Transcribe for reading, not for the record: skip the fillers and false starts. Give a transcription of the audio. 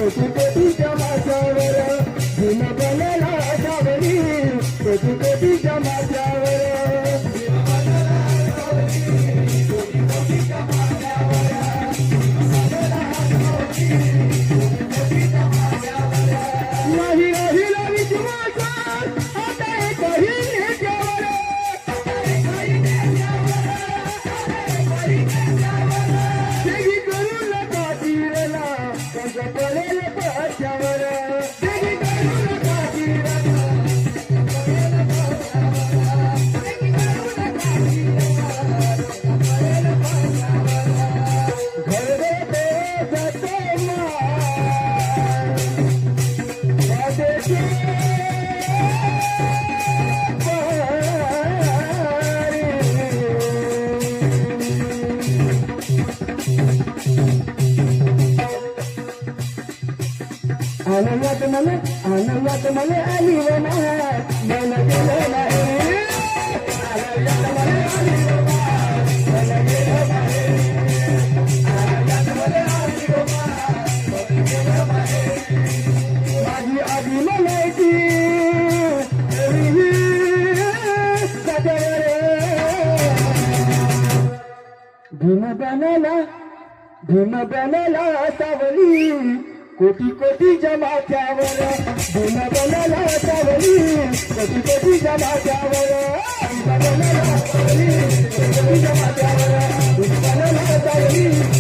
कोटी कोटीच्या माझ्यावर भीम बनला सावली कोटी कोटीच्या माझ्यावर नाही राहिला विश्वास आता एकही नेत्यावर देगी करू नका तीरला कसं पडेल पाच्यावर देगी करू नका तीरला घर देते जाते आनंदात मला आली व मन गेलं नाही आनंदात मला आली व मन गेलं नाही आनंदात मला आली व मन गेलं नाही माझी आधी म्हणायची भीम बनला सावली कोटी कोटीच्या माथ्यावर भीम बनला सावली कोटी कोटीच्या माथ्यावर भीम बनला सावली कोटी कोटीच्या माथ्यावर भीम बनला सावली